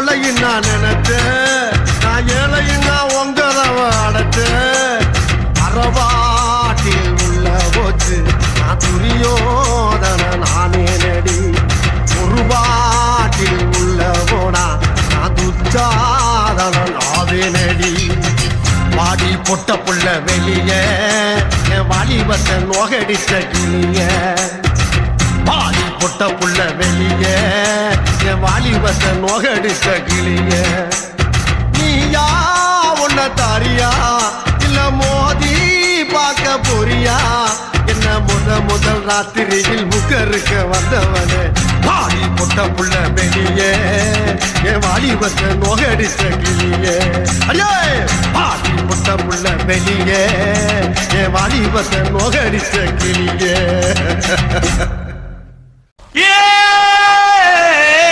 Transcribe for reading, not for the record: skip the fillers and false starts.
கோலையும் நான் நினைச்சேன், நான் ஏழையும் நான் உங்கதவ அடைச்சேன். அறவாட்டில் உள்ள போச்சு நான் துரியோதன நானே நடி. ஒரு பாட்டில் உள்ள போனா நான் துச்சாதன நாவே நடி. வாடி பொட்ட புள்ள வெளிய என் வாலிபத்தை நோகடிச்ச கிளிய. வாடி பொட்ட புள்ள வெளிய என் வாலிபத்தை நோகடிச்ச கிளிய. நீயா உன்ன தாரியா இல்ல மோதி பார்க்க போறியா? என்ன முதல் ராத்திரியில் முகருக்க வந்தவனே. வாடி பொட்ட புள்ள வெளிய என் வாலிபத்தை நோகடிச்ச கிளிய. அடே வாடி பொட்ட புள்ள வெளிய என் வாலிபத்தை நோகடிச்ச கிளிய.